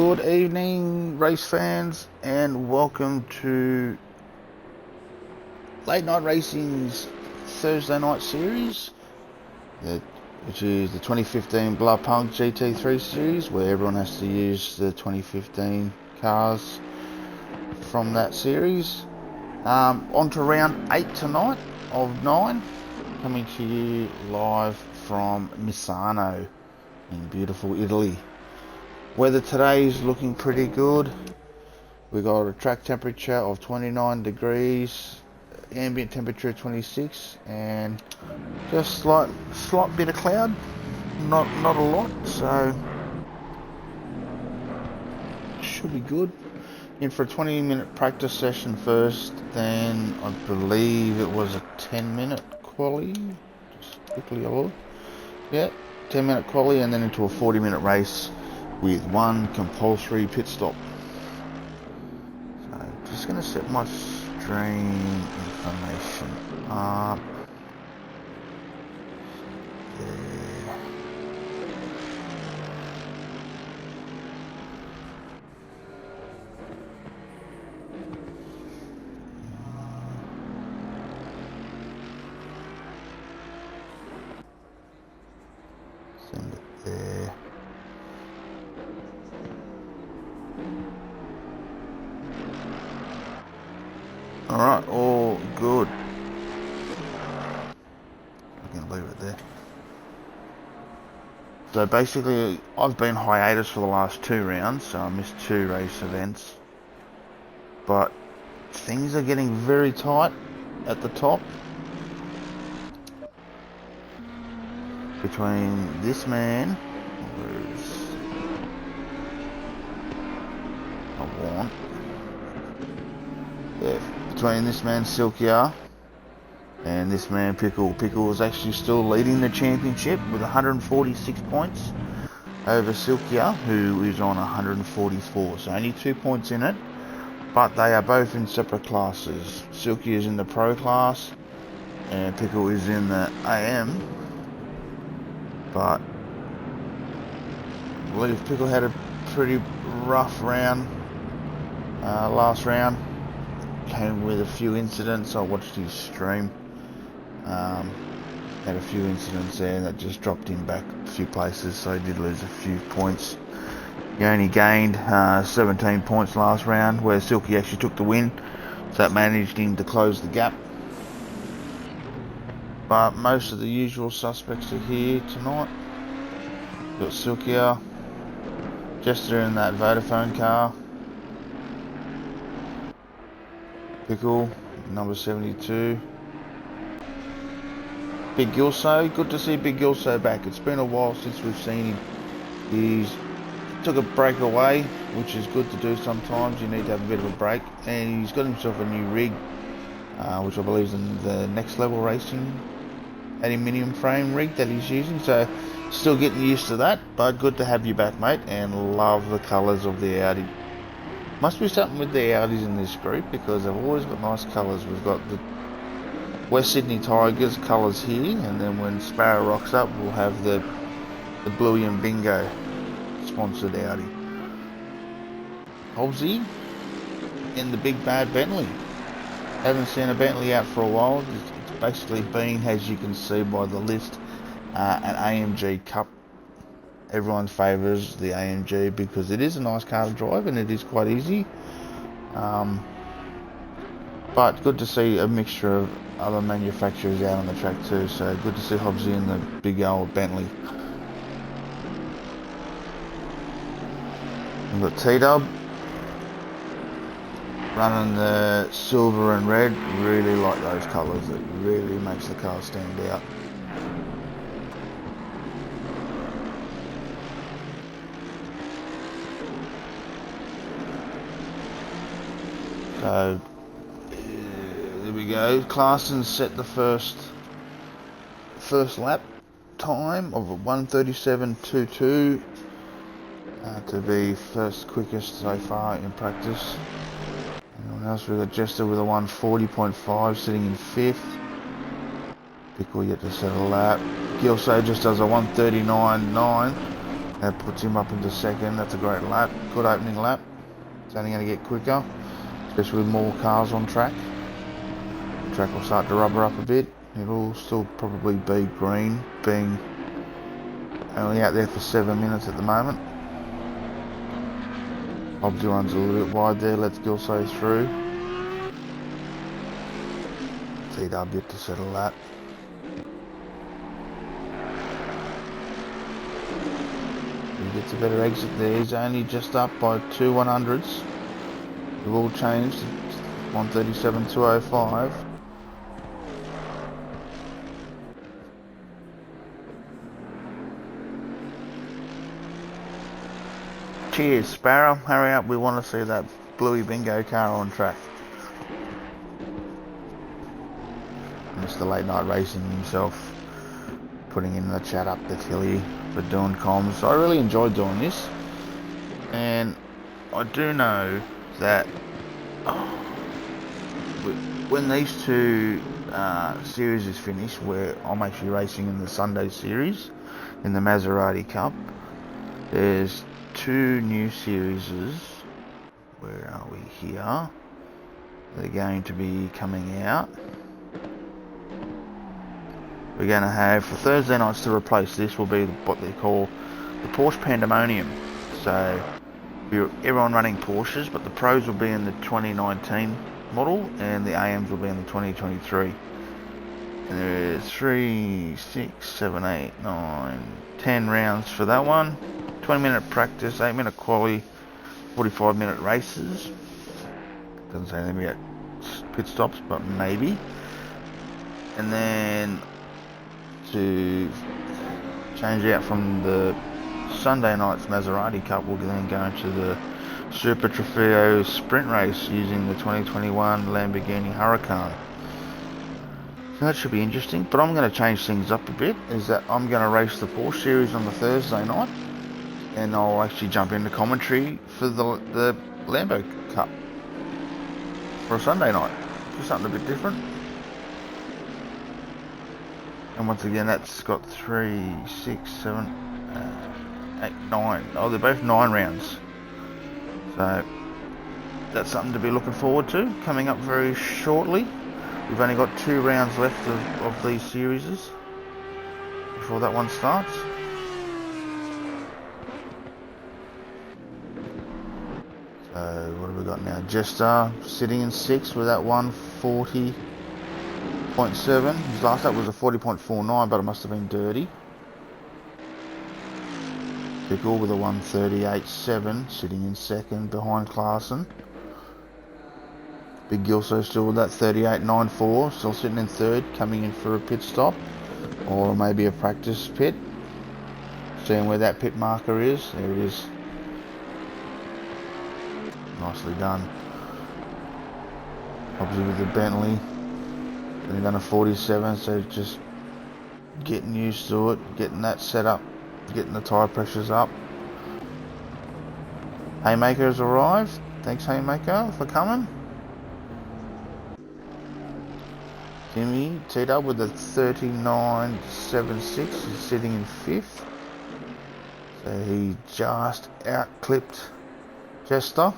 Good evening, race fans, and welcome to Late Night Racing's Thursday night series, which is the 2015 Blancpain GT3 series, where everyone has to use the 2015 cars from that series. On to round 8 tonight of 9, coming to you live from Misano in beautiful Italy. Weather today is looking pretty good. We got a track temperature of 29 degrees, ambient temperature 26, and just slight bit of cloud, not a lot, so should be good. In for a 20-minute practice session first, then I believe it was a 10-minute quali. Just quickly have a look. Yeah, 10-minute quali, and then into a 40-minute race with one compulsory pit stop. So just going to set my stream information up. There. Send it there. Alright, all good. I'm going to leave it there. So basically, I've been hiatus for the last 2 rounds, so I missed 2 race events. But things are getting very tight at the top. Between this man, between this man Silkia and this man Pickle. Pickle is actually still leading the championship with 146 points over Silkia, who is on 144. So only 2 points in it, but they are both in separate classes. Silkia is in the Pro class and Pickle is in the AM. But I believe Pickle had a pretty rough round last round. Came with a few incidents. I watched his stream. Had a few incidents there that just dropped him back a few places, so he did lose a few points. He only gained 17 points last round, where Silky actually took the win, so that managed him to close the gap. But most of the usual suspects are here tonight. We've got Silkia, Jester in that Vodafone car, Pickle, number 72. Big Gilso, good to see Big Gilso back. It's been a while since we've seen him. He's took a break away, which is good to do sometimes. You need to have a bit of a break. And he's got himself a new rig, which I believe is in the Next Level Racing aluminium frame rig that he's using. So still getting used to that, but good to have you back, mate. And love the colours of the Audi. Must be something with the Audis in this group, because they've always got nice colours. We've got the West Sydney Tigers colours here, and then when Sparrow rocks up, we'll have the Bluey and Bingo sponsored Audi. Hobbsy in the big bad Bentley. Haven't seen a Bentley out for a while. It's basically been, as you can see by the list, an AMG Cup. Everyone favours the AMG because it is a nice car to drive and it is quite easy. But good to see a mixture of other manufacturers out on the track too. So good to see Hobbsy in the big old Bentley. We've got T-Dub running the silver and red. Really like those colours. It really makes the car stand out. So there we go. Clarkson set the first lap time of 1:37.22 to be first quickest so far in practice. Anyone else? We've got Jester with a 1:40.5 sitting in 5th. Pickle yet to set a lap. Gilso just does a 1:39.9 That puts him up into second. That's a great lap, good opening lap. It's only going to get quicker, especially with more cars on track. The track will start to rubber up a bit. It'll still probably be green, being only out there for 7 minutes at the moment. Hobbsy runs a little bit wide there, lets Gilso through. TW yet to settle that. He gets a better exit there. He's only just up by 2 100s. It will change to 137.205. Cheers, Sparrow. Hurry up, we want to see that bluey bingo car on track. Mr. Late Night Racing himself putting in the chat up to Tilly for doing comms. I really enjoyed doing this, and I do know that when these two series is finished, where I'm actually racing in the Sunday series in the Maserati Cup, there's 2 new series. Where are we here? They're going to be coming out. We're going to have, for Thursday nights to replace this, will be what they call the Porsche Pandemonium. So everyone running Porsches, but the pros will be in the 2019 model and the AMs will be in the 2023. And there's 3, 6, 7, 8, 9, 10 rounds for that one. 20-minute practice, 8-minute quali, 45-minute races. Doesn't say anything about pit stops, but maybe. And then to change out from the Sunday night's Maserati Cup, we'll then go into the Super Trofeo sprint race using the 2021 Lamborghini Huracan. So that should be interesting, but I'm going to change things up a bit. Is that I'm going to race the Porsche series on the Thursday night, and I'll actually jump into commentary for the Lambo Cup for a Sunday night. Do something a bit different. And once again, that's got 3, 6, 7, 8, 9. Oh, they're both 9 rounds. So that's something to be looking forward to, coming up very shortly. We've only got 2 rounds left of these series before that one starts. So what have we got now? Jester sitting in 6th with that 140.7. His last up was a 40.49, but it must have been dirty. Pickle with a 138.7, sitting in 2nd behind Clarkson. Big Gilso still with that 38.94, still sitting in 3rd, coming in for a pit stop, or maybe a practice pit. Seeing where that pit marker is. There it is. Nicely done. Obviously with the Bentley. They've done a 47, so just getting used to it, getting that set up, getting the tyre pressures up. Haymaker has arrived. Thanks, Haymaker, for coming. Timmy Tito with a 39.76 is sitting in 5th. So he just out-clipped Jester.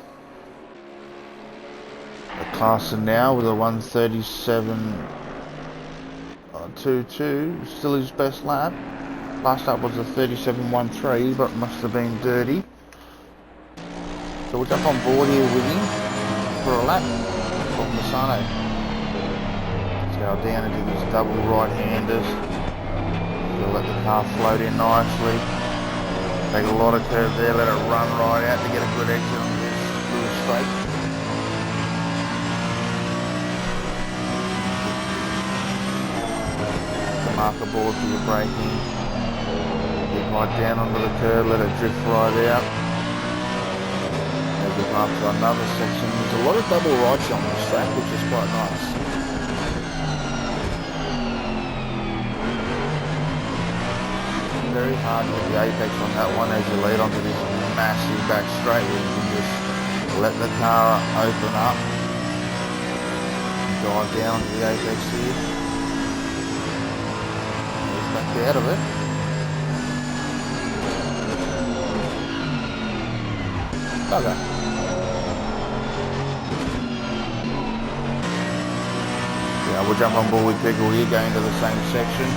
Clarkson now with a 137.22, still his best lap. Last up was a 37.13, but must have been dirty. So we'll jump on board here with him for a lap of Misano. Let's go down into these double right-handers. We'll let the car float in nicely. Take a lot of curve there, let it run right out to get a good exit on this little straight. Marker board for your braking. Get right down onto the curb, let it drift right out. As we come up to another section, there's a lot of double rights on this track, which is quite nice. Very hard to get the apex on that one as you lead onto this massive back straight where you can just let the car open up and dive down to the apex here. Back out of it. Bugger. Yeah, we'll jump on board with Pickle here, going to the same section.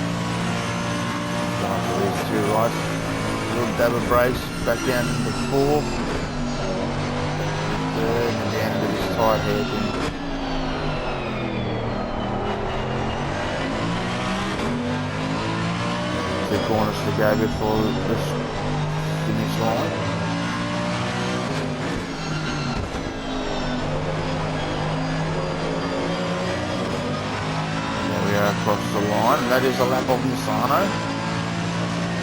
There's two right. Little dab of brace, back down into fourth. Third, and down into this tight hairpin. 2 corners to go before this finish line. And there we are across the line, and that is a lap of Misano.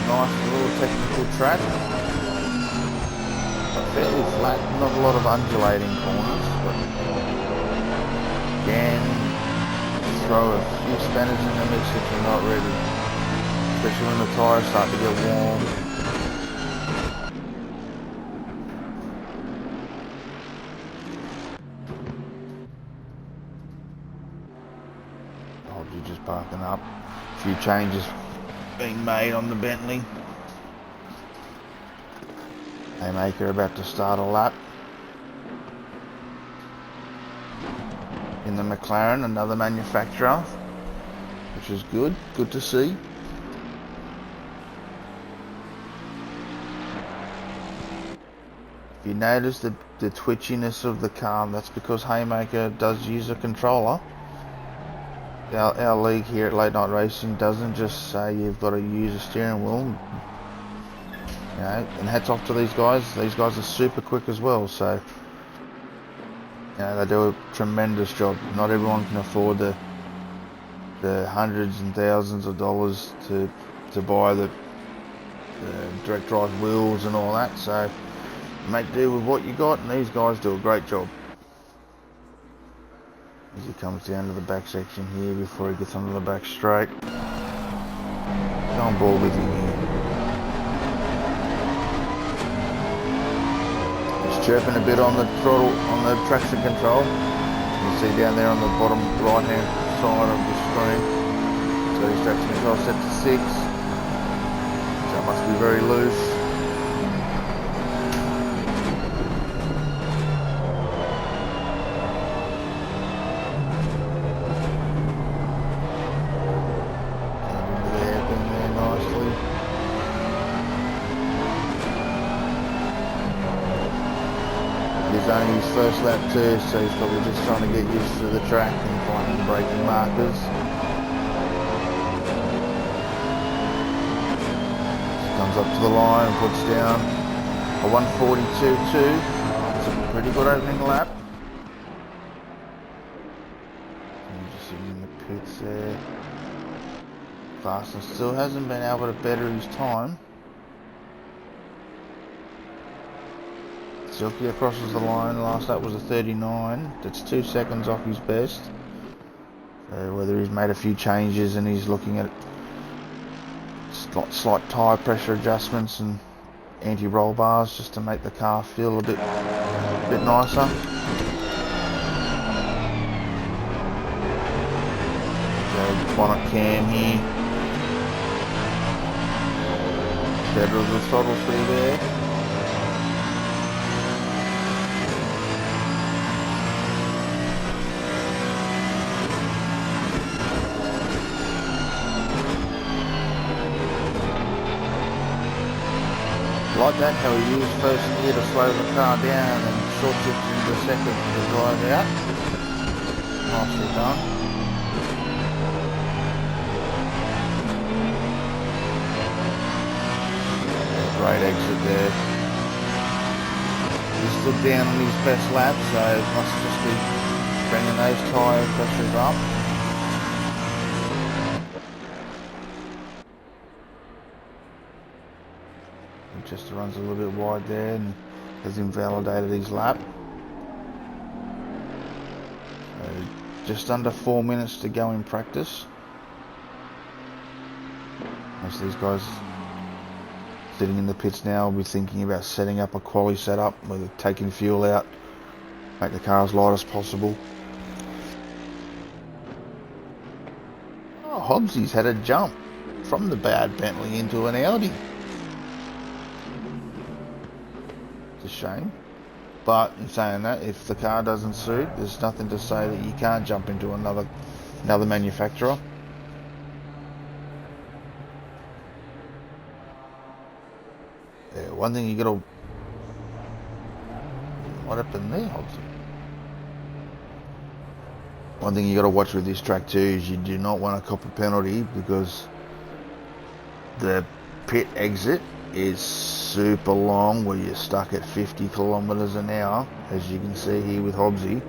Nice little technical track. Fairly flat, not a lot of undulating corners, but again, throw a few spanners in the mix if you're not ready. Especially when the tyres start to get warm. Hobbs just parking up. A few changes being made on the Bentley. Haymaker about to start a lap. In the McLaren, another manufacturer, which is good to see. If you notice the twitchiness of the car, that's because Haymaker does use a controller. Our league here at Late Night Racing doesn't just say you've got to use a steering wheel. You know, and hats off to these guys. These guys are super quick as well, so you know, they do a tremendous job. Not everyone can afford the hundreds and thousands of dollars to buy the direct drive wheels and all that, so make do with what you got, and these guys do a great job. As he comes down to the back section here before he gets onto the back straight. Go on board with him here. He's chirping a bit on the throttle, on the traction control. You can see down there on the bottom right hand side of the screen. So his traction control set to 6. So it must be very loose. It's only his first lap too, so he's probably just trying to get used to the track and finding braking markers. Just comes up to the line and puts down a 1:42.2. It's a pretty good opening lap. And just sitting in the pits there. Clarkson still hasn't been able to better his time. Silky crosses the line. Last lap was a 39. That's 2 seconds off his best. So whether he's made a few changes and he's looking at slight tyre pressure adjustments and anti-roll bars just to make the car feel a bit nicer. So bonnet cam here. Better of the throttle through there. Like that, how he used first gear to slow the car down and short shifted into second to drive out. Nicely done. Yeah, great exit there. He stood down on his best lap, so it must just be bringing those tyre pressures up. Just runs a little bit wide there and has invalidated his lap. So just under 4 minutes to go in practice. Most of these guys sitting in the pits now will be thinking about setting up a quali setup where they're taking fuel out, make the car as light as possible. Oh, Hobbsy's had a jump from the bad Bentley into an Audi. A shame. But in saying that, if the car doesn't suit, there's nothing to say that you can't jump into another manufacturer. Yeah, one thing you gotta... What happened there, Hobbs? One thing you gotta watch with this track too is you do not want to cop a penalty, because the pit exit is super long, where you're stuck at 50 kilometers an hour, as you can see here with Hobbsy.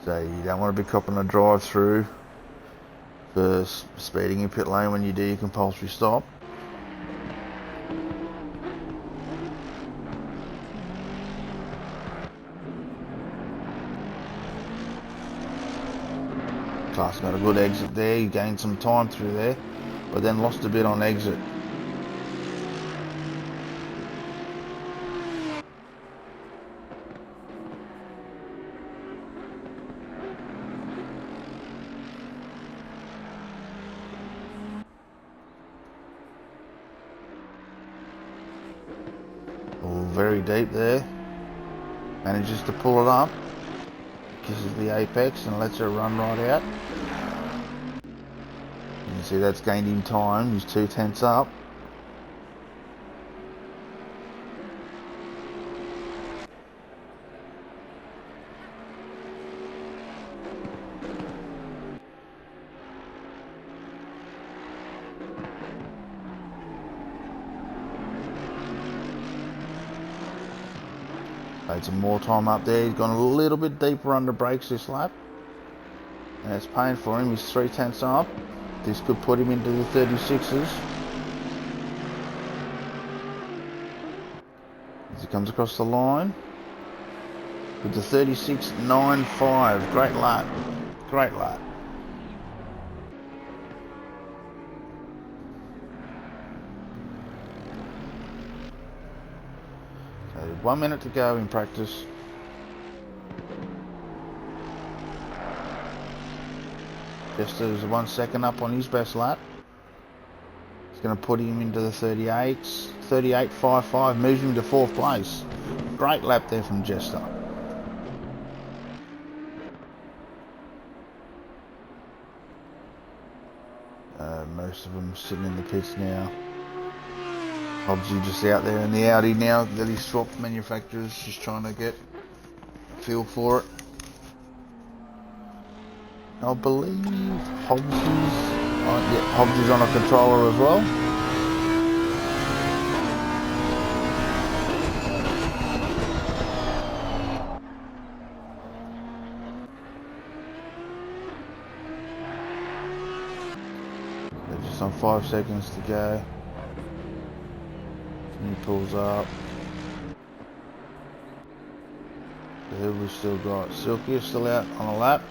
So you don't want to be copping a drive through for speeding in pit lane when you do your compulsory stop. Class got a good exit there, he gained some time through there, but then lost a bit on exit. Oh, very deep there. Manages to pull it up, kisses the apex and lets her run right out. You can see that's gained him time, he's 2/10 up. Made some more time up there, he's gone a little bit deeper under brakes this lap. And it's paying for him, he's 3/10 up. This could put him into the 36s. As he comes across the line with the 36.95. Great lap. Great lap. So 1 minute to go in practice. Just as 1 second up on his best lap. It's going to put him into the 38s. 38.55, moves him to 4th place. Great lap there from Jester. Most of them sitting in the pits now. Hobbsy just out there in the Audi now that he's swapped manufacturers, just trying to get a feel for it. I believe Hobbsy's on a controller as well. They're just on 5 seconds to go. And he pulls up. So here we've still got Silky still out on a lap.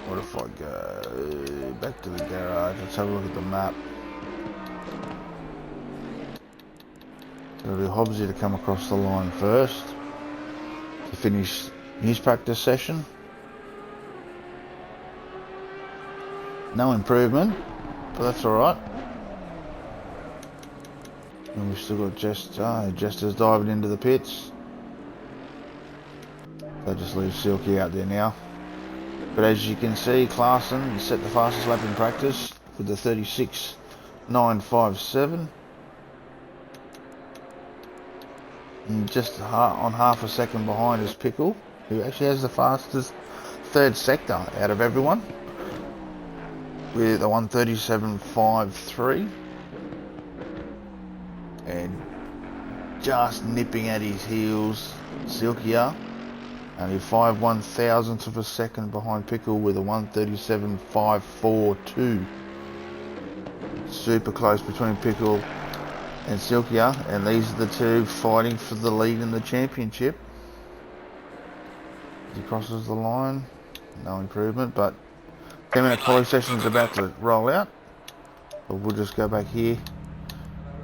What if I go back to the garage? Let's have a look at the map. It'll be Hobbsy to come across the line first to finish his practice session. No improvement, but that's alright. And we've still got Jester's diving into the pits. That just leaves Silky out there now. But as you can see, Clarkson set the fastest lap in practice with the 36.957. And just on half a second behind is Pickle, who actually has the fastest 3rd sector out of everyone, with a 137.53. And just nipping at his heels, Silkia. Only 5/1000th of a second behind Pickle with a 137.542. Super close between Pickle and Silkia, and these are the two fighting for the lead in the championship. As he crosses the line, no improvement, but 10-minute quality session is about to roll out. But we'll just go back here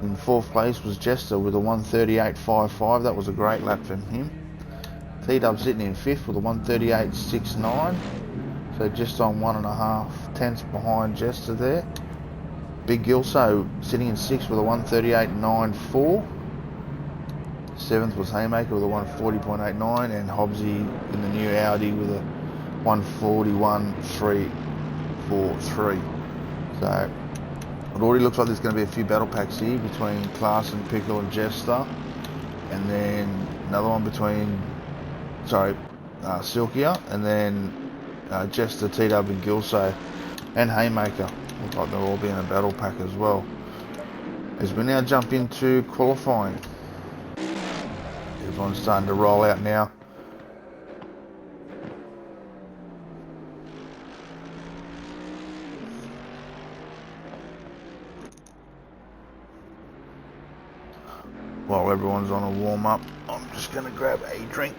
In 4th place was Jester with a 1:38.55. That was a great lap from him. T-Dub sitting in 5th with a 1:38.69. So just on 1.5 tenths behind Jester there. Big Gilso sitting in 6th with a 1:38.94. 7th was Haymaker with a 1:40.89, and Hobbsy in the new Audi with a 1:41.343. So it already looks like there's going to be a few battle packs here between Class and Pickle and Jester, and then another one between Silkia, and then Jester, T-Dub and Gilso and Haymaker. Looks like they'll all be in a battle pack as well. As we now jump into qualifying. Everyone's starting to roll out now. While everyone's on a warm up, I'm just going to grab a drink.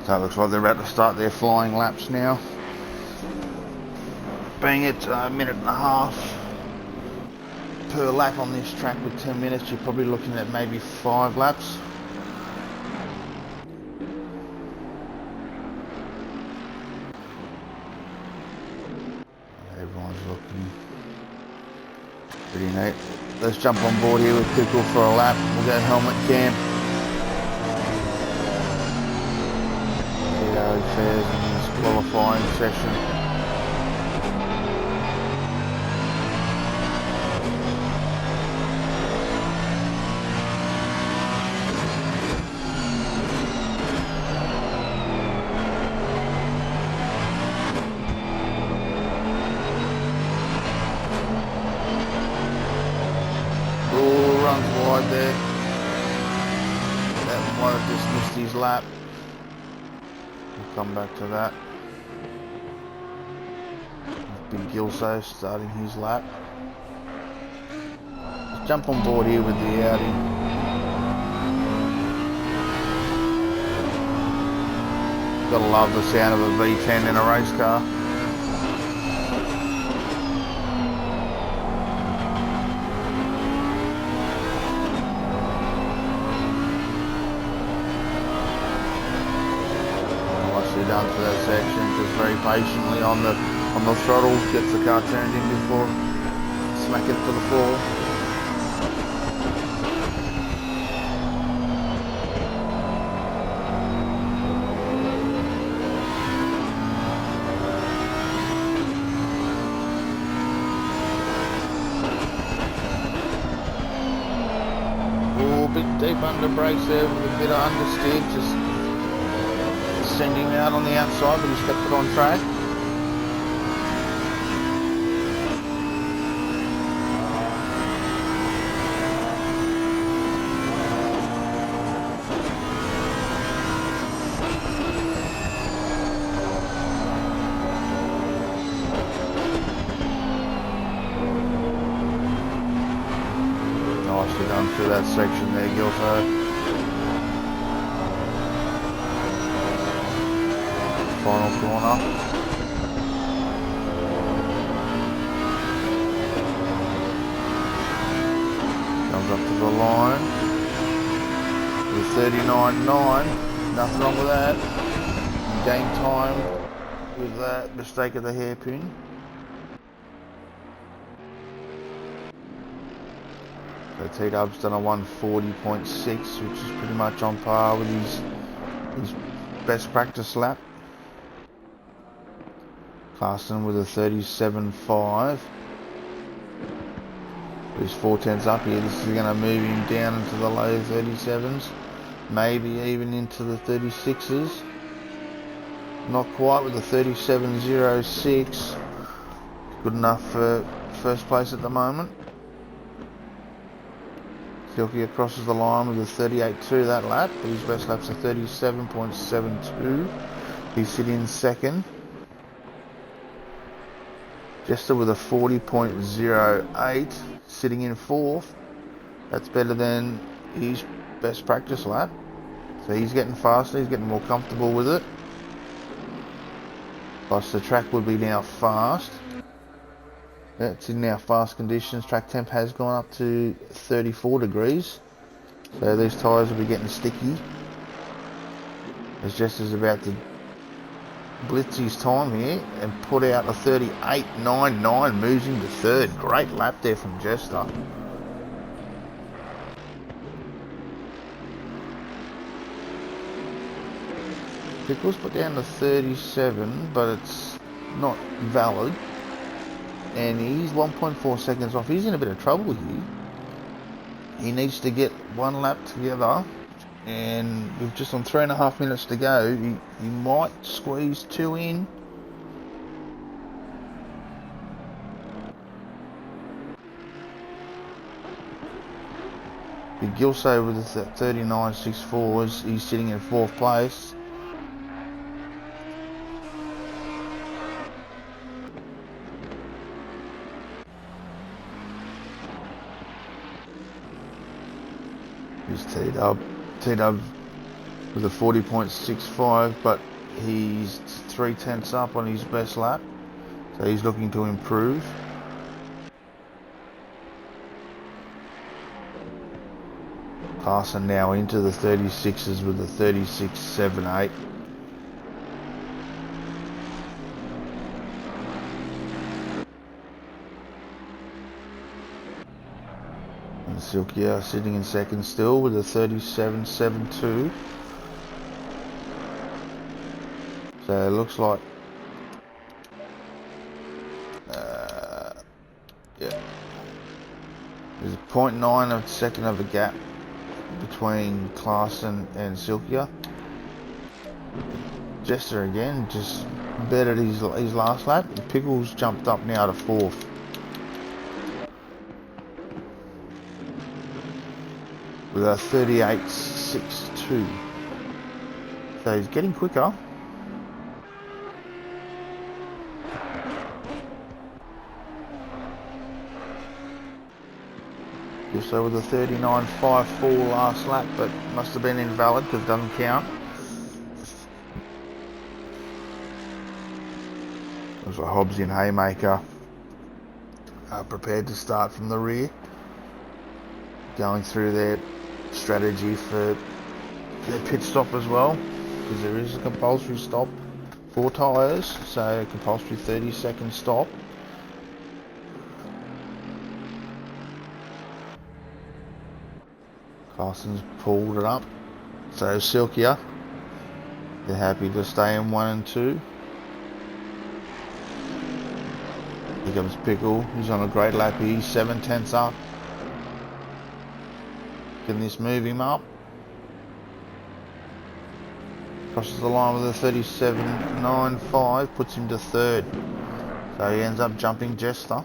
So it looks like they're about to start their flying laps now. Being it a minute and a half per lap on this track with 10 minutes, you're probably looking at maybe 5 laps. Everyone's looking pretty neat. Let's jump on board here with Pickle for a lap. We'll go helmet camp. Fares in his qualifying session. Oh, runs wide there. That might have just missed his lap. Come back to that. Big Gilso starting his lap. Let's jump on board here with the Audi. Gotta love the sound of a V10 in a race car. Done for that section, just very patiently on the throttle, gets the car turned in before smacking it to the floor. Oh, a bit deep under brakes there with a bit of understeer, just send him out on the outside, but he's kept it on track. Nicely done through that section there, Gilso. Final corner. Comes up to the line with 39.9. Nothing wrong with that. Gain time with that mistake of the hairpin. So T-Dub's done a 1:40.6, which is pretty much on par with his best practice lap. Clarkson with a 37.5. He's 4/10 up here. This is going to move him down into the low 37s, maybe even into the 36s. Not quite with the 37.06. Good enough for first place at the moment. Silkia crosses the line with a 38.2 that lap, but his best lap's a 37.72. He's sitting in second. Jester with a 40.08, sitting in fourth. That's better than his best practice lap. So he's getting faster, he's getting more comfortable with it. Plus the track would be now fast. Yeah, it's in now fast conditions. Track temp has gone up to 34 degrees. So these tyres will be getting sticky. As Jester's about to blitz his time here and put out a 38.99, moves him to third. Great lap there from Jester. Pickles put down to 37, but it's not valid. And he's 1.4 seconds off. He's in a bit of trouble here. He needs to get one lap together. And with just on 3.5 minutes to go, he might squeeze two in. Big Gilso with the 39.64, he's sitting in fourth place. He's T-Dub with a 40.65, but he's 3/10 up on his best lap, so he's looking to improve. Clarkson now into the 36s with a 36.78. And Silkia sitting in second still with a 37.72. So it looks like, yeah, there's a 0.9 of a second of a gap between Clarkson and Silkia. Jester again, just bettered his last lap. Pickles jumped up now to fourth. With a 38.62. So he's getting quicker. So with a 39.54 last lap, but must have been invalid because it doesn't count. There's a Hobbs in Haymaker, prepared to start from the rear, going through their strategy for their pit stop as well, because there is a compulsory stop for tyres, so a compulsory 30-second stop. Clarkson's pulled it up, so Silkia, they're happy to stay in 1 and 2. Here comes Pickle, he's on a great lap here, 7/10 up. Can this move him up? Crosses the line with a 37.95, puts him to third. So he ends up jumping Jester.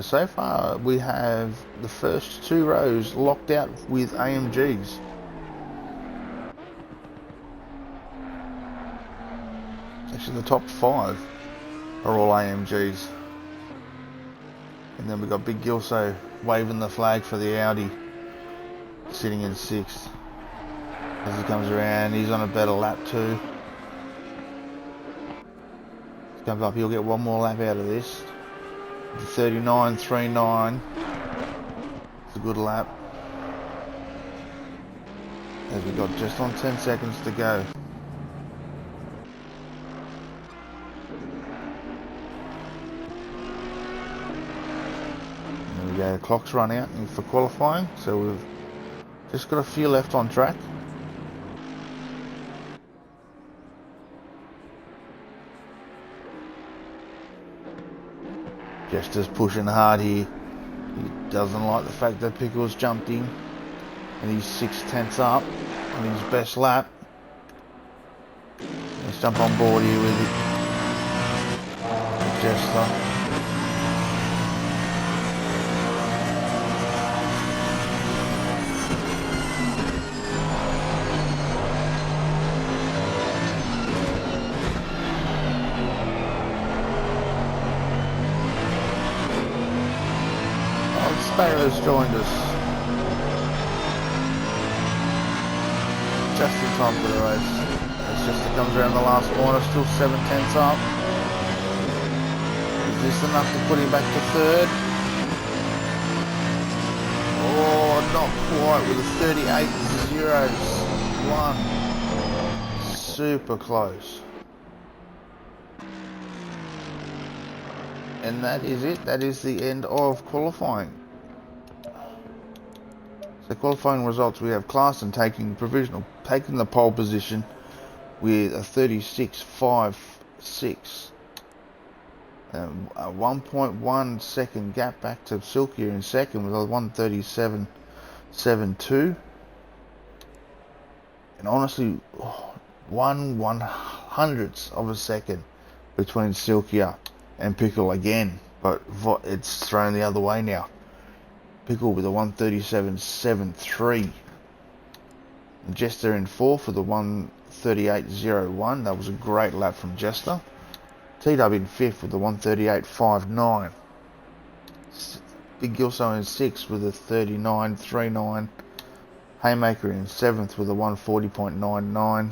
So far we have the first 2 rows locked out with AMGs. Actually the top 5 are all AMGs. And then we've got Big Gilso waving the flag for the Audi, sitting in 6th. As he comes around, he's on a better lap too. He comes up, he'll get one more lap out of this. 39.39. It's a good lap. As we've got just on 10 seconds to go. There we go, the clock's run out for qualifying, so we've just got a few left on track. Jester's pushing hard here. He doesn't like the fact that Pickles jumped in, and he's 6/10 up on his best lap. Let's jump on board here with it. Jester. Sparrow's joined us. Just in time for the race. As Jester comes around the last corner, still 7/10 up. Is this enough to put him back to third? Oh, not quite, with a 38.01. Super close. And that is it. That is the end of qualifying. So qualifying results, we have Clarkson taking the pole position with a 36.56. A 1.1 second gap back to Silkier in second with a 137.72. And honestly, 1/100th of a second between Silkier and Pickle again. But it's thrown the other way now. Pickle with a 137.73. Jester in fourth with a 138.01. That was a great lap from Jester. TW in fifth with a 138.59. Big Gilso in sixth with a 39.39. Haymaker in seventh with a 140.99.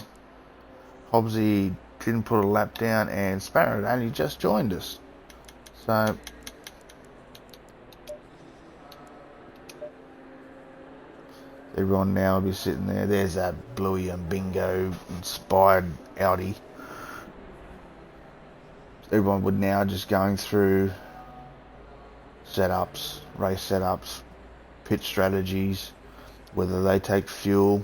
Hobbsy didn't put a lap down, and Sparrow only just joined us. So everyone now will be sitting there. There's that Bluey and Bingo inspired Audi. Everyone would now just going through setups, race setups, pit strategies, whether they take fuel.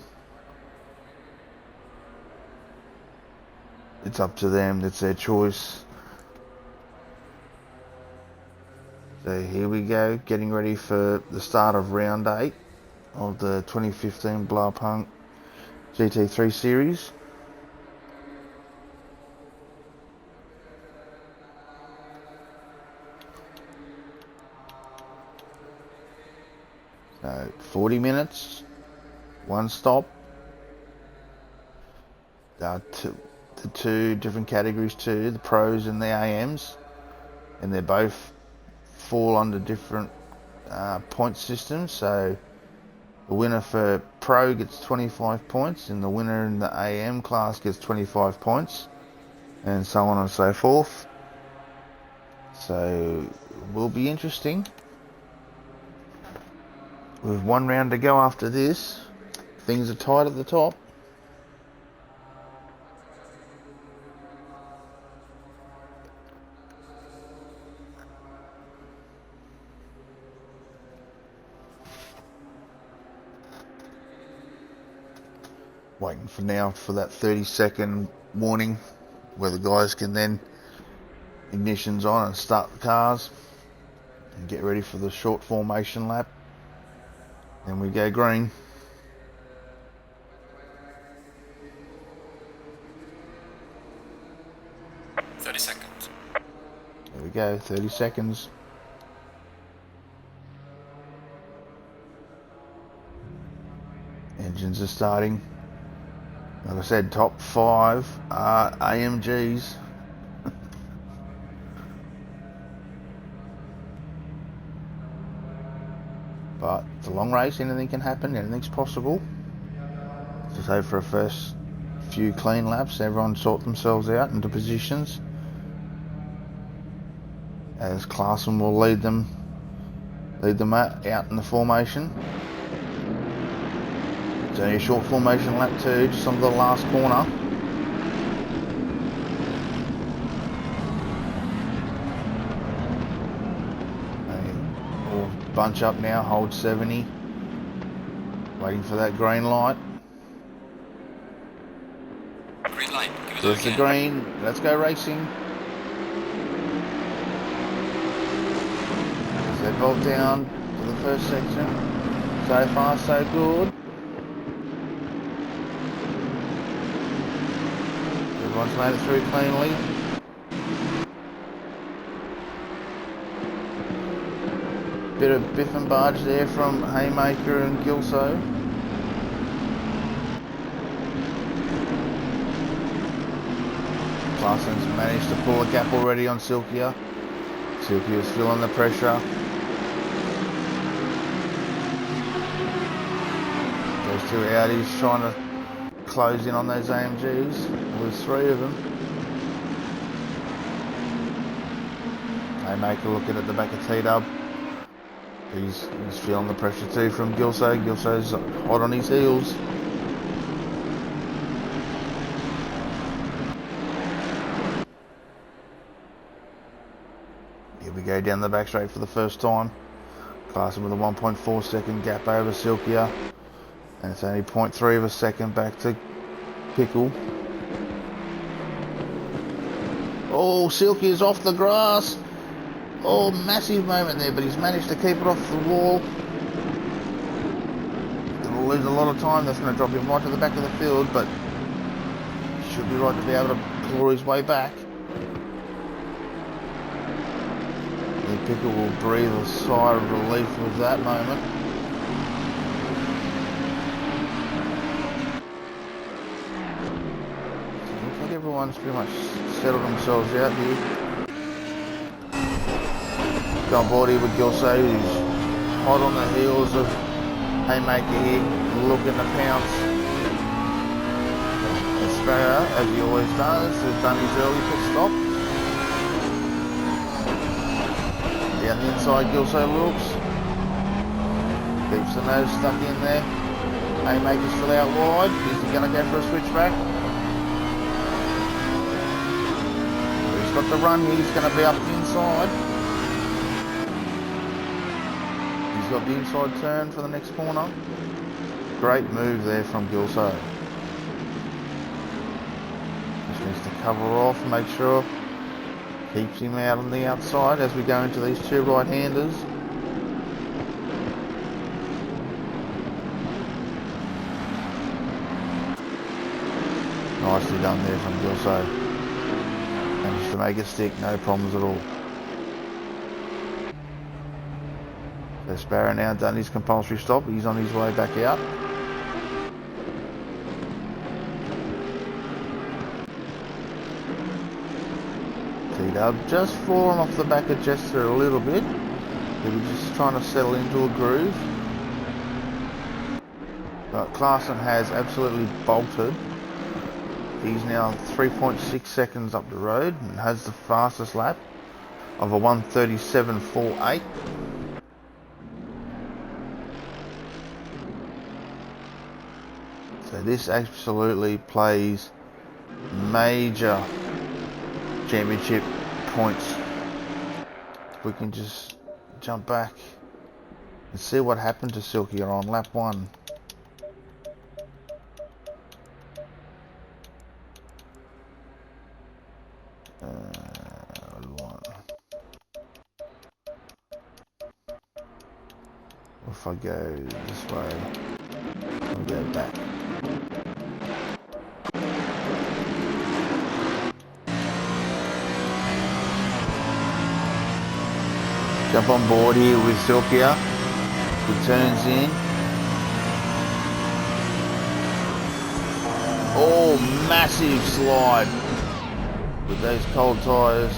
It's up to them. It's their choice. So here we go, getting ready for the start of round 8 of the 2015 Blancpain GT3 series. So 40 minutes, one stop. The two different categories too, the pros and the AMs, and they both fall under different point systems. So the winner for Pro gets 25 points, and the winner in the AM class gets 25 points, and so on and so forth. So it will be interesting. With one round to go after this, things are tight at the top. Waiting for now for that 30-second warning where the guys can then ignitions on and start the cars and get ready for the short formation lap. Then we go green. Seconds. There we go, 30 seconds. Engines are starting. Like I said, top 5 are AMGs. But it's a long race, anything can happen, anything's possible. Just hope for a first few clean laps, everyone sort themselves out into positions. As Clarkson will lead them out in the formation. It's only a short formation lap too, just on the last corner. We'll bunch up now, hold 70. Waiting for that green light. Green light. There's the green. Let's go racing. Dead bolt down to the first section. So far, so good. Everyone's made it through cleanly. Bit of biff and barge there from Haymaker and Gilso. Clarson's managed to pull a gap already on Silkia. Silkia's feeling the pressure. Those two Audis trying to close in on those AMGs. There's three of them. Haymaker looking at the back of T-Dub. He's feeling the pressure too from Gilso. Gilso's hot on his heels. Here we go down the back straight for the first time. Clarson with a 1.4 second gap over Silkia. And it's only 0.3 of a second back to Pickle. Oh, Silkia's off the grass. Oh, massive moment there, but he's managed to keep it off the wall. He'll lose a lot of time. That's going to drop him right to the back of the field, but should be right to be able to claw his way back. The Pickle will breathe a sigh of relief with that moment. So it looks like everyone's pretty much settled themselves out here. On board here with Gilso, who's hot on the heels of Haymaker here, looking to pounce. And Sparrow, as he always does, has done his early pit stop. Down the inside, Gilso looks. Keeps the nose stuck in there. Haymaker's still out wide. Is he going to go for a switchback? He's got the run here. He's going to be up the inside. Got the inside turn for the next corner. Great move there from Gilso. Just needs to cover off and make sure keeps him out on the outside as we go into these two right-handers. Nicely done there from Gilso. Managed to make it stick, no problems at all. So Sparrow now done his compulsory stop. He's on his way back out. T-Dub just fallen off the back of Jester a little bit. He was just trying to settle into a groove. But Clarson has absolutely bolted. He's now 3.6 seconds up the road and has the fastest lap of a 1:37.48. So this absolutely plays major championship points. If we can just jump back and see what happened to Silkia on lap 1. If I go this way, I'll go back. Jump on board here with Silkia. He turns in. Oh, massive slide with those cold tyres.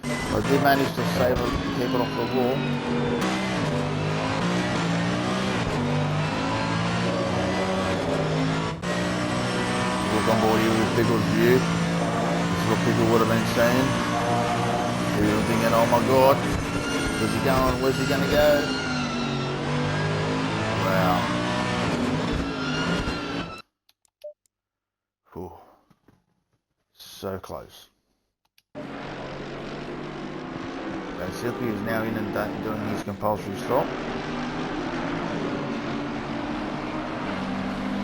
I did manage to save it, keep it off the wall. Look on board here with Pickle's view. This is what Pickle would have been saying. He was thinking, oh my god, where's he going? Where's he going to go? Wow. Whew. So close. So Silky is now in and doing his compulsory stop.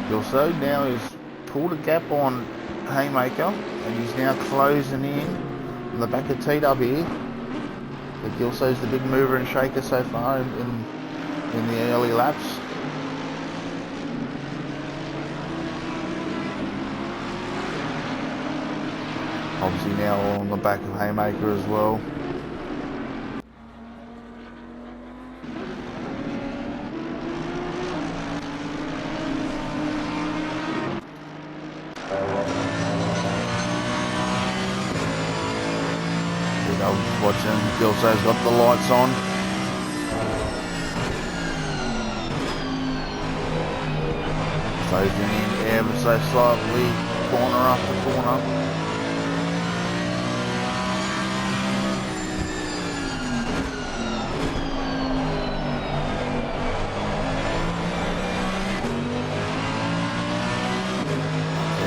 Gilso now is pulled a gap on Haymaker, and he's now closing in on the back of TW here. But Gilso's the big mover and shaker so far in the early laps. Obviously now on the back of Haymaker as well. I was watching, Gilso's got the lights on. Closing in ever so slightly, corner after corner.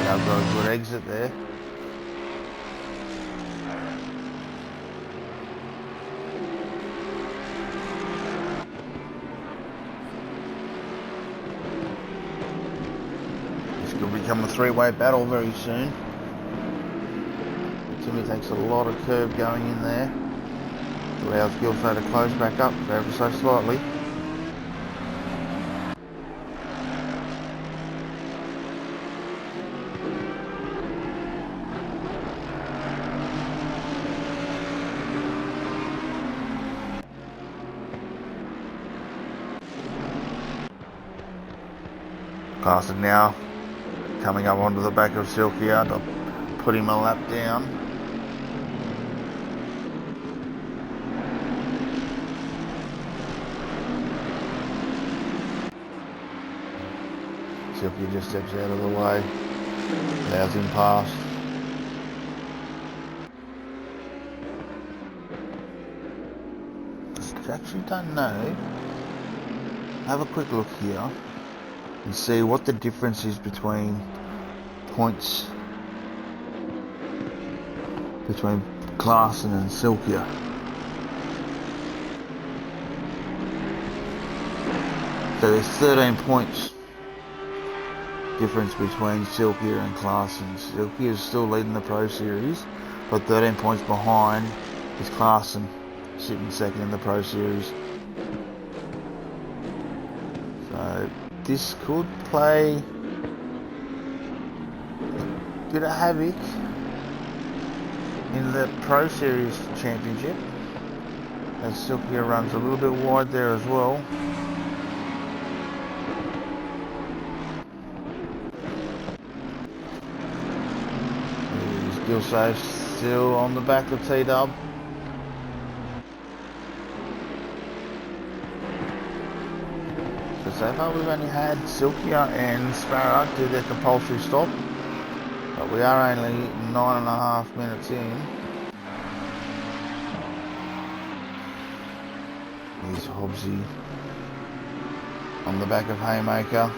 I've got a good exit there. This could become a three-way battle very soon. Timmy takes a lot of curve going in there. Allows Gilso to close back up ever so slightly. Carson now coming up onto the back of Silkia to put him a lap down. Silkia just steps out of the way, allows him past. I actually don't know. Have a quick look here and see what the difference is between points between Klaassen and Silkia. So there's 13 points difference between Silkia and Klaassen. Silkia is still leading the Pro Series, but 13 points behind is Klaassen, sitting second in the Pro Series. So this could play a bit of havoc in the Pro Series Championship, as Silkia runs a little bit wide there as well. Gilso still on the back of T-Dub. So far we've only had Silkia and Sparrow do their compulsory stop, but we are only 9.5 minutes in. Here's Hobbsy on the back of Haymaker.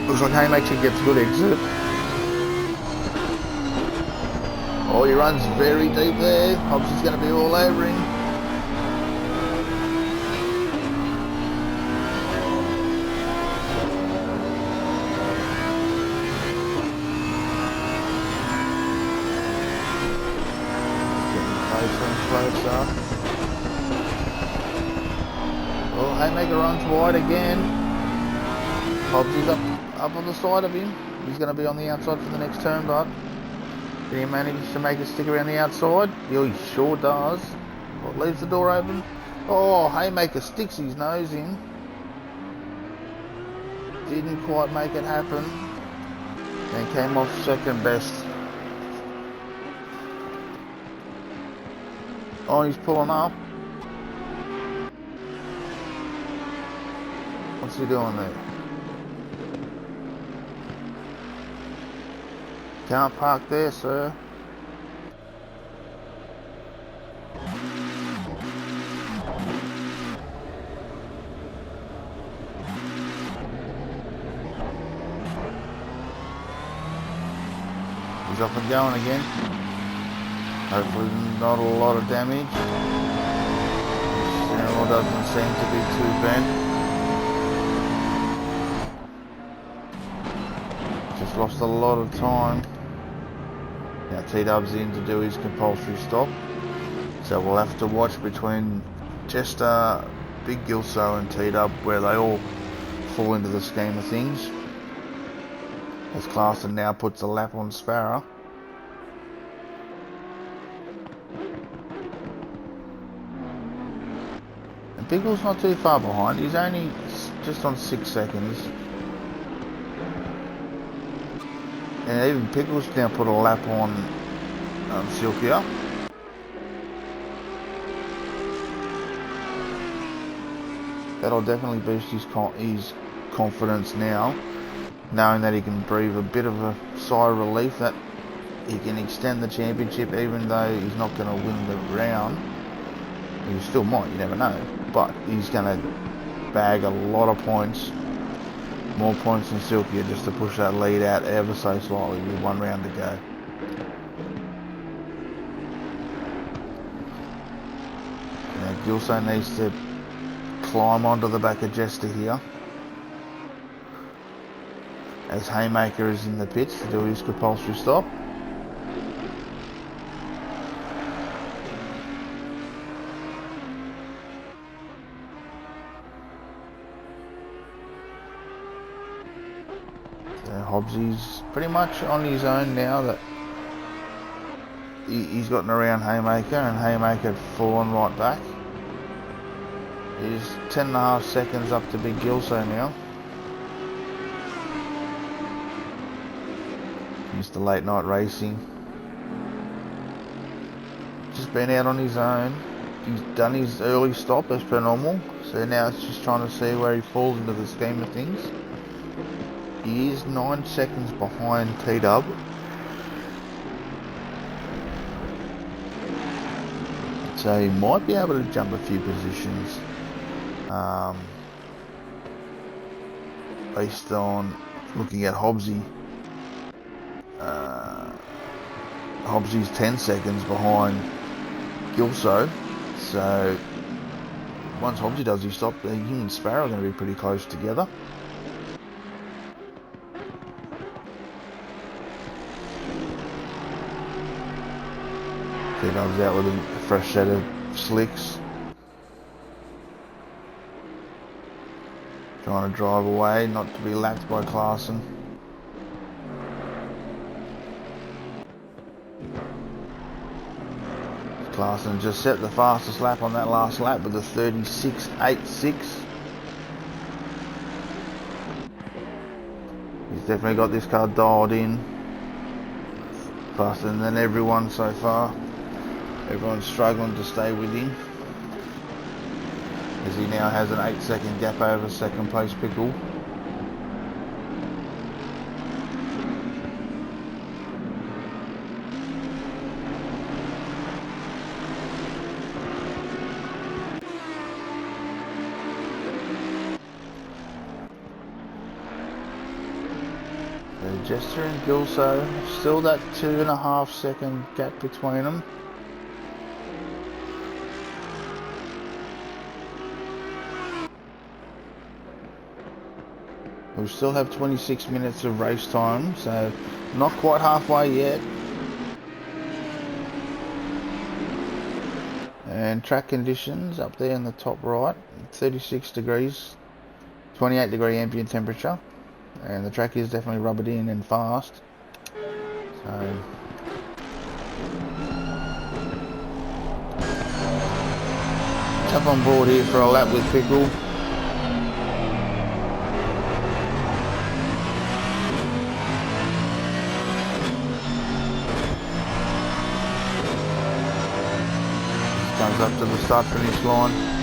Looks like Haymaker gets a good exit. Oh, he runs very deep there. Hobbsy's going to be all over him. Getting closer and closer. Oh, Haymaker runs wide again. Hobbsy's up on the side of him. He's going to be on the outside for the next turn, but can he manage to make it stick around the outside? Yeah, he sure does. Well, leaves the door open. Oh, Haymaker sticks his nose in. Didn't quite make it happen. And came off second best. Oh, he's pulling up. What's he doing there? Can't park there, sir. He's up and going again. Hopefully not a lot of damage. Steering wheel doesn't seem to be too bent. Just lost a lot of time. Now T-Dub's in to do his compulsory stop. So we'll have to watch between Chester, Big Gilso and T-Dub where they all fall into the scheme of things. As Clarkson now puts a lap on Sparrow. And Pickle's not too far behind. He's only just on 6 seconds. And even Pickle's now put a lap on Silkia. That'll definitely boost his confidence now, knowing that he can breathe a bit of a sigh of relief that he can extend the championship even though he's not going to win the round. He still might, you never know, but he's going to bag a lot of points, more points than Silkia, just to push that lead out ever so slightly with 1 round to go. Now Gilso needs to climb onto the back of Jester here, as Haymaker is in the pits to do his compulsory stop. So Hobbsy's pretty much on his own now that he's gotten around Haymaker, and Haymaker had fallen right back. He's 10.5 seconds up to Big Gilso now. Mr. Late Night Racing. Just been out on his own. He's done his early stop as per normal. So now it's just trying to see where he falls into the scheme of things. He is 9 seconds behind T-Dub. So he might be able to jump a few positions. Based on looking at Hobbsy. Hobbsy's 10 seconds behind Gilso, so once Hobbsy does his stop, him and Sparrow are going to be pretty close together. T-Dub's out with a fresh set of slicks, trying to drive away, not to be lapped by Clarkson. Clarkson just set the fastest lap on that last lap with a 36.86. He's definitely got this car dialed in. Faster than everyone so far. Everyone's struggling to stay with him, as he now has an 8-second gap over second place Pickle. Jester and Gilso, still that 2.5 second gap between them. We still have 26 minutes of race time, so not quite halfway yet. And track conditions up there in the top right, 36 degrees, 28 degree ambient temperature. And the track is definitely rubbered in and fast. So jump on board here for a lap with Pickle. Comes up to the start finish line.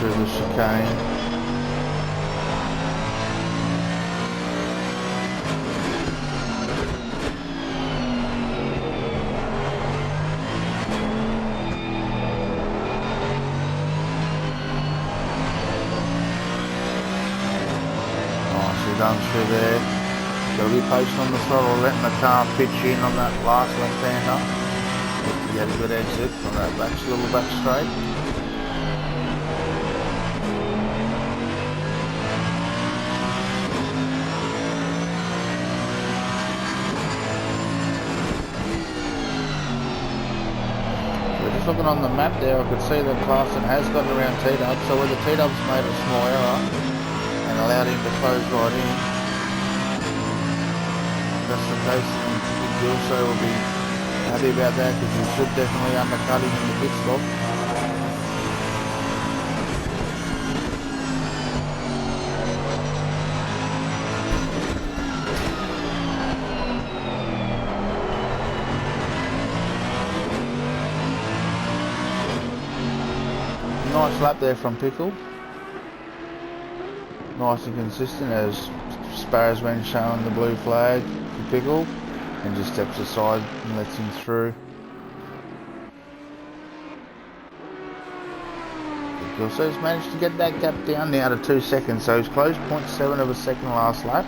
Through the chicane. going through there. Got to be patient on the throttle, letting the car pitch in on that last left-hander. You get a good exit on that little back straight. Just looking on the map there, I could see that Clarkson has got around T-Dub, so whether T-Dub's made a small error and allowed him to close right in, if that's the case, then Gilso will be happy about that, because he should definitely undercut him in the pit stop. Nice lap there from Pickle. Nice and consistent as Sparrowsman showing the blue flag to Pickle and just steps aside and lets him through. So he's managed to get that gap down now to 2 seconds, so he's closed 0.7 of a second last lap.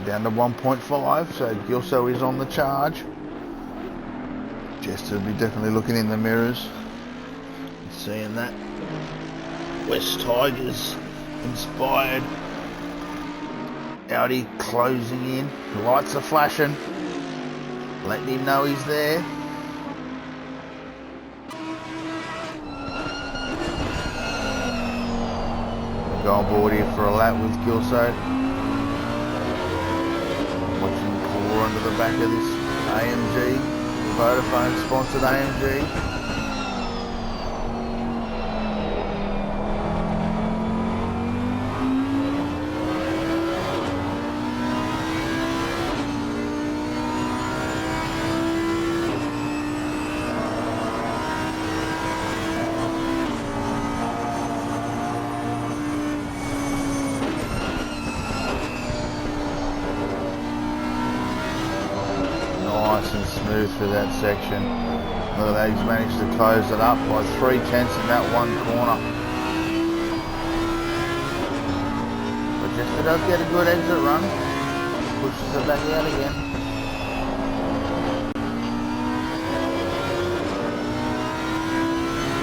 Down to 1.5, so Gilso is on the charge. Jester will be definitely looking in the mirrors and seeing that West Tigers inspired Audi closing in. The lights are flashing, letting him know he's there. We'll go on board here for a lap with Gilso. Into the back of this AMG, Vodafone sponsored AMG. And smooth through that section. Look at that, he's managed to close it up by 3/10 in that one corner. But Jester does get a good exit run. Pushes it back out again.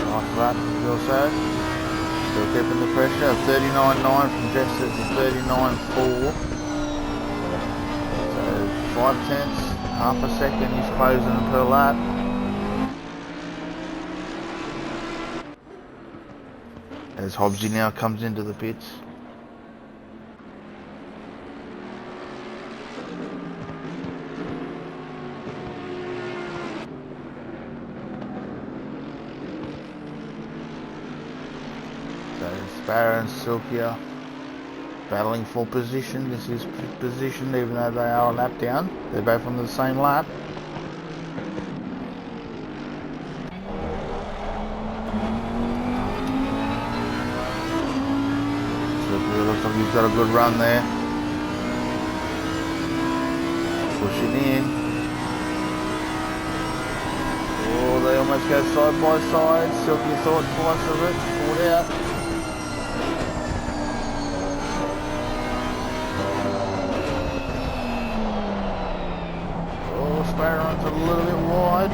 Nice lap also. Still keeping the pressure. 39.9 from Jester to 39.4. So 5/10. Half a second, he's closing per lap. As Hobbsy now comes into the pits. So Sparrow and Silkia battling for position. This is position, even though they are a lap down. They're both on the same lap. So it looks like he's got a good run there. Pushing in. Oh, they almost go side by side. Silky thought twice of it. Pulled out. Runs a little bit wide.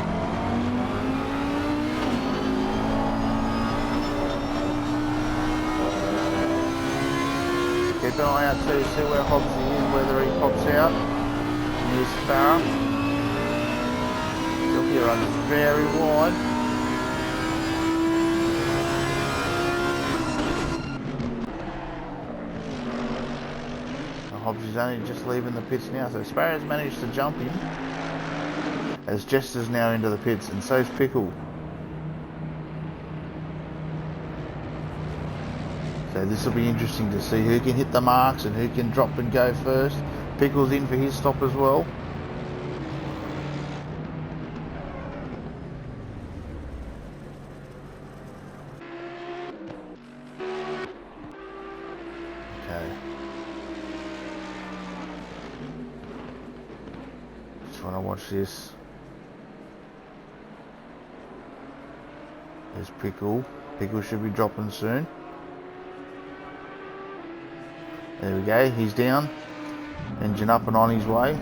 Keep an eye out too, see where Hobbsy is, whether he pops out. Here's Sparrow. Silky runs very wide. Hobbsy's only just leaving the pits now, so Sparrow's managed to jump him. As Jester's now into the pits, and so's Pickle. So this will be interesting to see who can hit the marks and who can drop and go first. Pickle's in for his stop as well. Now watch this. There's Pickle. Pickle should be dropping soon. There we go, he's down. Engine up and on his way.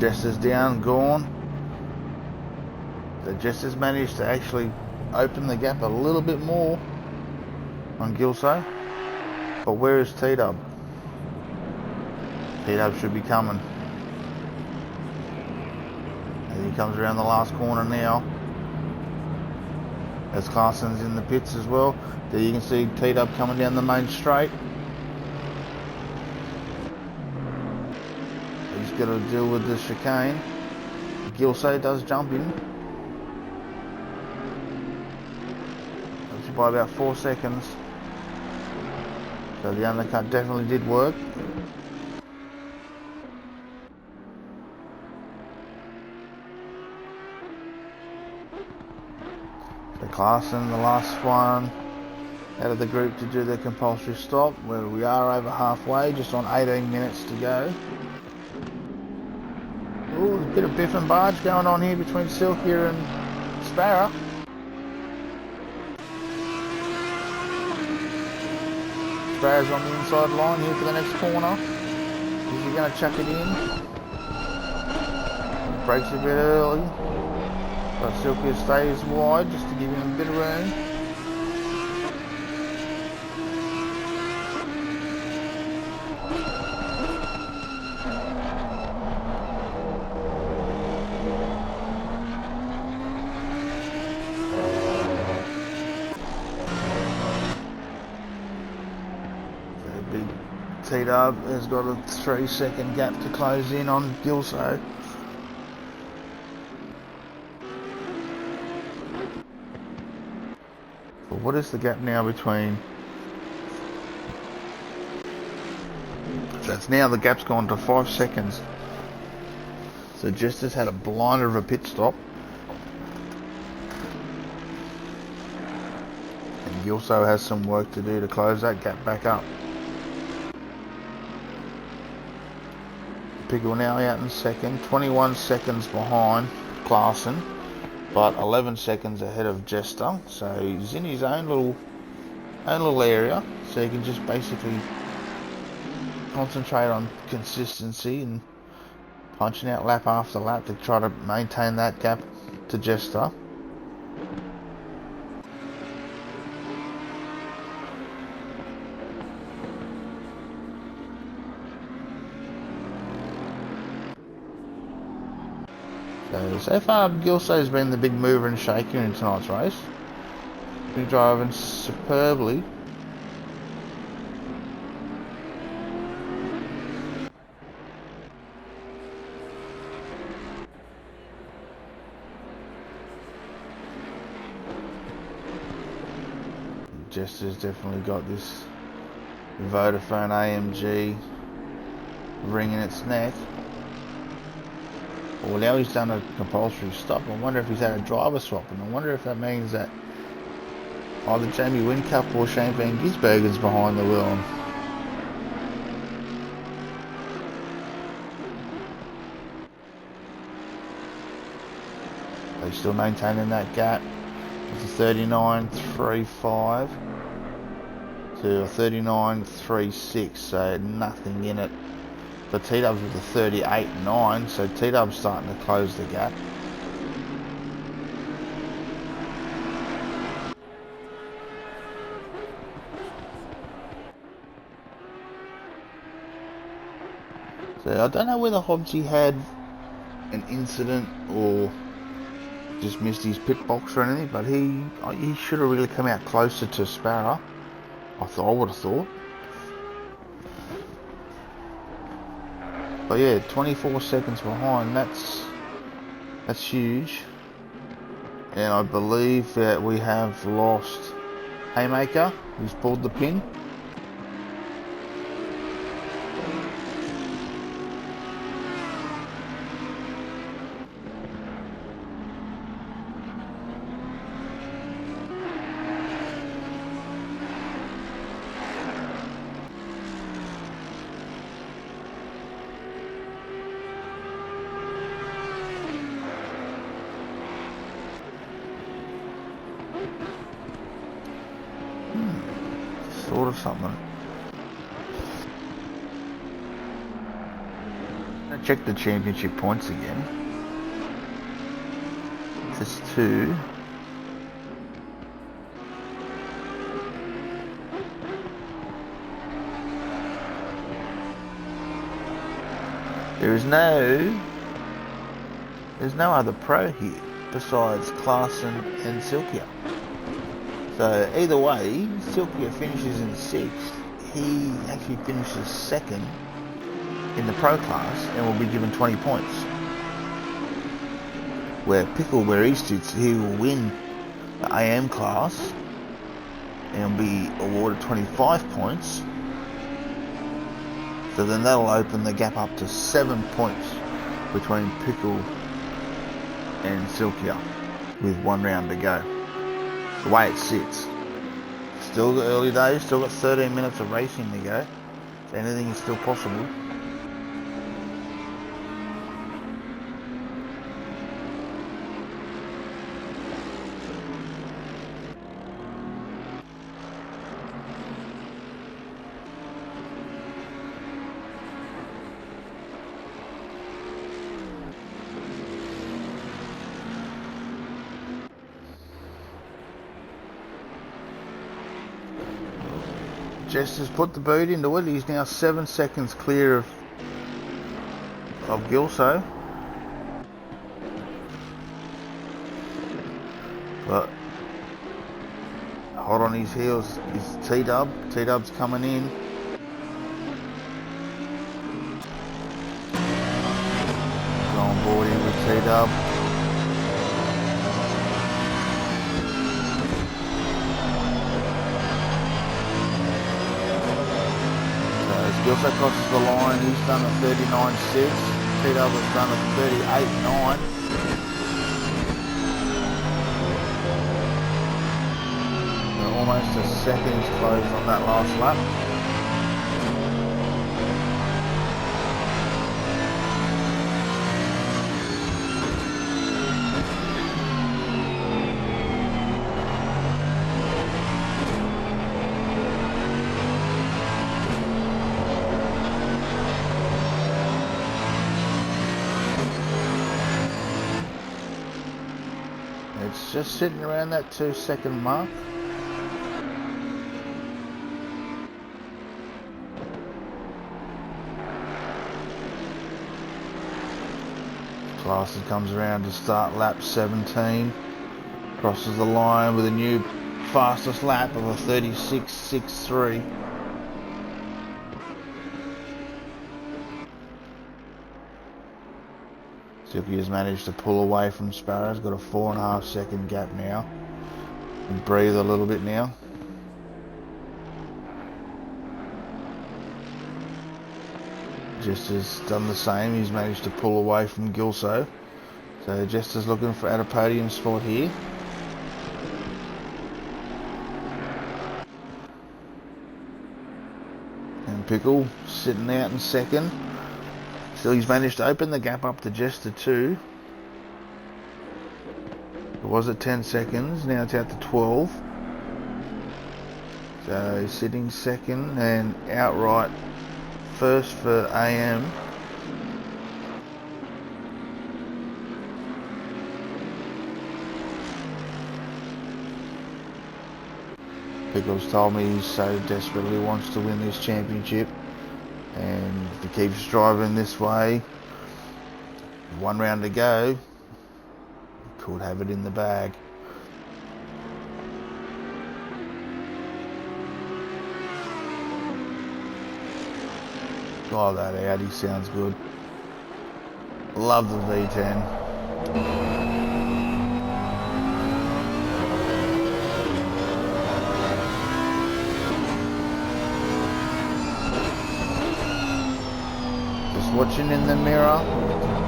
Jester's down, gone. So Jester's managed to actually open the gap a little bit more on Gilso. But where is T-Dub? T-Dub should be coming. And he comes around the last corner now. As Clarkson's in the pits as well. There you can see T-Dub coming down the main straight. He's got to deal with the chicane. Gilso does jump in. That's by about 4 seconds. So the undercut definitely did work. So Clarkson, the last one out of the group to do the compulsory stop, where we are over halfway, just on 18 minutes to go. Ooh, there's a bit of biff and barge going on here between Silkia and Sparrow. Sparrow's on the inside line here for the next corner. Is he going to chuck it in? Breaks a bit early. But Silkia stays wide just to give him a bit of room. T-Dub has got a 3-second gap to close in on Gilso. But what is the gap now between? That's now the gap's gone to 5 seconds. So Jester's had a blinder of a pit stop. And Gilso has some work to do to close that gap back up. Pickle now out in second, 21 seconds behind Clarkson, but 11 seconds ahead of Jester. So he's in his own little area, so he can just basically concentrate on consistency and punching out lap after lap to try to maintain that gap to Jester. So far, Gilso's been the big mover and shaker in tonight's race. Been driving superbly. Jester's definitely got this Vodafone AMG ring in its neck. Well, now he's done a compulsory stop. I wonder if he's had a driver swap, and I wonder if that means that either Jamie Whincup or Shane Van Gisbergen's behind the wheel. They're still maintaining that gap. It's a 39.35 to a 39.36, so nothing in it. But T-Dub's with a 38.9, so T-Dub's starting to close the gap. So I don't know whether Hobbsy had an incident or just missed his pit box or anything, but he should have really come out closer to Sparrow. I would have thought. But yeah, 24 seconds behind, that's huge. And I believe that we have lost Haymaker, who's pulled the pin. thought of something. I'll check the championship points again. There's 2. There's no other pro here besides Klaassen and Silkia. So either way, Silkia finishes in 6th. He actually finishes 2nd in the pro class and will be given 20 points. Where Pickle, where he sits, he will win the AM class and be awarded 25 points. So then that'll open the gap up to 7 points between Pickle and Silkia with 1 round to go. The way it sits. Still the early days, still got 13 minutes of racing to go. So anything is still possible. Jess has put the boot into it. He's now 7 seconds clear of Gilso. But hot on his heels is T-Dub. T-Dub's coming in. Go on board in with T-Dub. Gilso crosses the line. He's done a 39.6. T-Dub has done a 38.9. Almost a second is closed on that last lap. It's just sitting around that 2-second mark. Klaassen comes around to start lap 17. Crosses the line with a new fastest lap of a 36.63. Silky has managed to pull away from Sparrow's, got a 4.5 second gap now. And breathe a little bit now. Jester's done the same, he's managed to pull away from Gilso. So Jester's looking at a podium spot here. And Pickle sitting out in 2nd. So he's managed to open the gap up to Jester 2. It was at 10 seconds, now it's out to 12. So sitting 2nd and outright 1st for AM. Pickles told me he so desperately wants to win this championship. And if he keeps driving this way, 1 round to go, he could have it in the bag. Oh, that Audi sounds good. Love the V10. Watching in the mirror,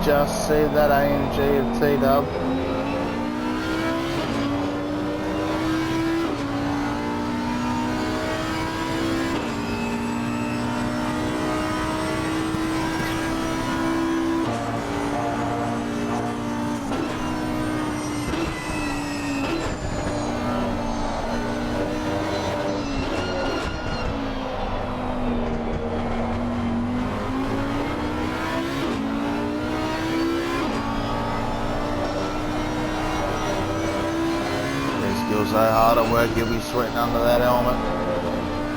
just see that AMG of T-Dub. so hard at work, he'll be sweating under that helmet.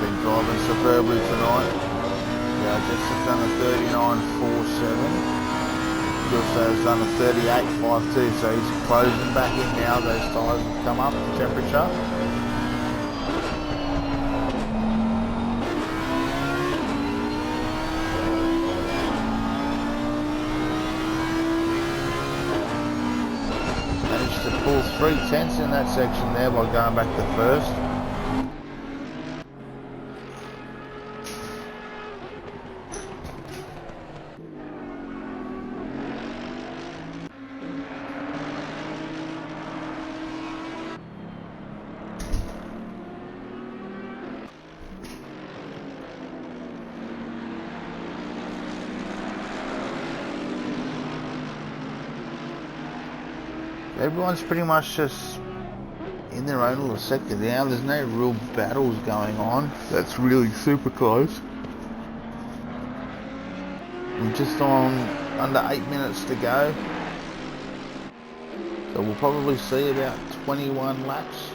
Been driving superbly tonight. Yeah, Jester's done a 39.47. Gilso's done a 38.52, so he's closing back in now. Those tyres have come up the temperature. Managed to pull 3/10 in that section there by going back to first. Everyone's pretty much just in their own little sector now. There's no real battles going on. That's really super close. We're just on under 8 minutes to go. So we'll probably see about 21 laps.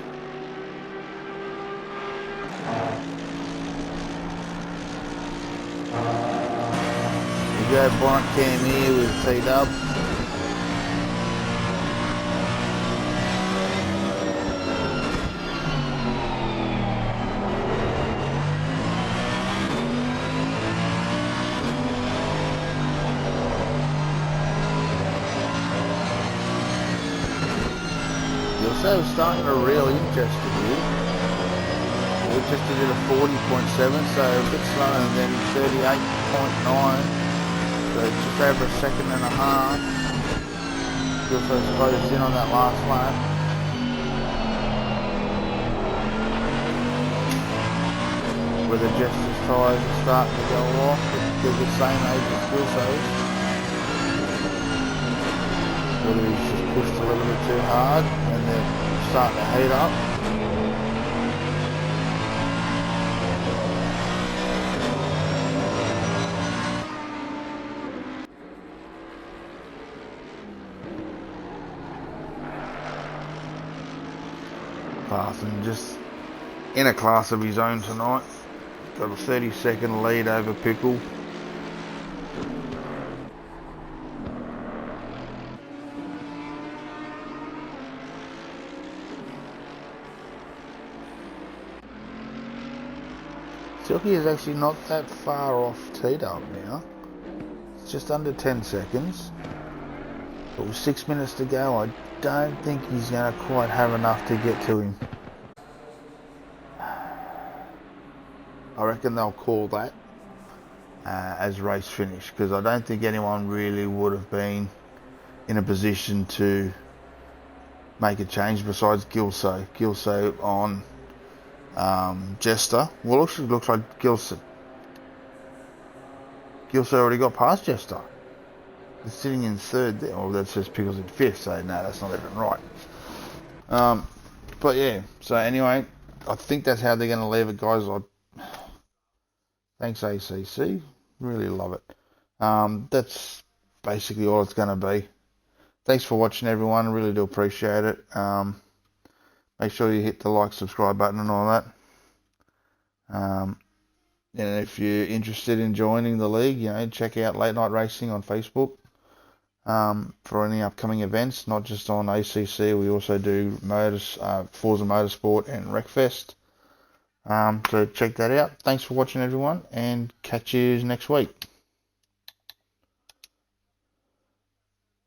We go Blancpain here with T-Dub. So starting to really interest here. We just did a 40.7, so a bit slower than 38.9. So just over a second and a half. Gilso's closed in on that last lap. Where the Jester's tyres are starting to go off. They're the same age as Gilso's. Whether he's just pushed a little bit too hard and they're starting to heat up. Parson just in a class of his own tonight. Got a 30-second lead over Pickle. Silky is actually not that far off T-Dub now. It's just under 10 seconds. But with 6 minutes to go, I don't think he's going to quite have enough to get to him. I reckon they'll call that as race finish, because I don't think anyone really would have been in a position to make a change besides Gilso. Gilso on Jester. Well, actually looks like Gilso already got past Jester. He's sitting in third there. Well, that says Pickles in fifth, so no, that's not even right. But yeah, so anyway, I think that's how they're going to leave it, guys. Thanks ACC, really love it. That's basically all it's going to be. Thanks for watching, everyone. I really do appreciate it. Make sure you hit the like, subscribe button and all that. And if you're interested in joining the league, you know, check out Late Night Racing on Facebook for any upcoming events, not just on ACC. We also do Forza Motorsport and Wreckfest. So check that out. Thanks for watching, everyone, and catch you next week.